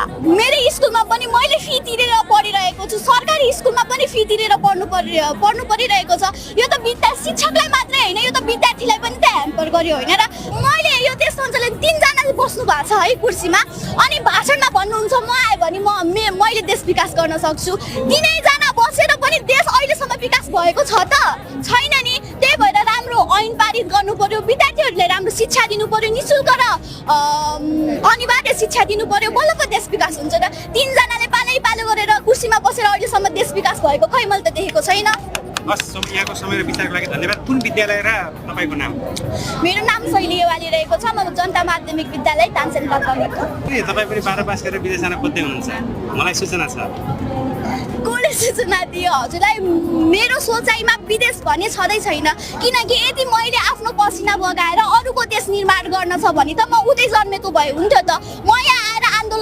मेरो स्कुलमा पनि मैले फी तिरेर पढिरहेको छु, सरकारी स्कुलमा पनि फी तिरेर पढ्नु परिरहेको छ। यो त शिक्षकलाई मात्रै होइन, यो त विद्यार्थीलाई पनि त ह्याम्पर गर्यो होइन र। मैले यो देश सञ्चालन 3 जना बस्नु भएको छ है कुर्सीमा, अनि भाषणमा भन्नुहुन्छ म आएँ भने मैले देश विकास गर्न सक्छु। 3 जना बसेर पनि देश अहिलेसम्म विकास भएको छ त छैन नि। त्यही भएर राम्रो ऐन पारित गर्नु पर्यो, विद्यार्थीहरूलाई राम्रो शिक्षा दिनु पर्यो, निशुल्क र अनिवार्य शिक्षा दिनु पर्यो, बल्ल पो देश विकास हुन्छ र। 3 जनाले पालो गरेर कुर्सीमा बसेर अहिलेसम्म देश विकास भएको खै मैले त देखेको छैन। हस्, यहाँको समय र विचारको लागि धन्यवाद। कुन विद्यालय र तपाईँको नाम? मेरो नाम शैली एवाली रहेको छ, म जनता माध्यमिक विद्यालय तानसेन प्राथमिक। तपाईँ पनि 12 पास गरेर विदेश जान खोज्दै हुनुहुन्छ, मलाई सूचना छ। कसले सूचना दियो हजुरलाई? मेरो सोचाइमा विदेश भन्ने छँदै छैन, किनकि यदि मैले आफ्नो पसिना बगाएर अरूको देश निर्माण गर्न छ भने त म उतै जन्मेको भए हुन्थ्यो त। म यहाँ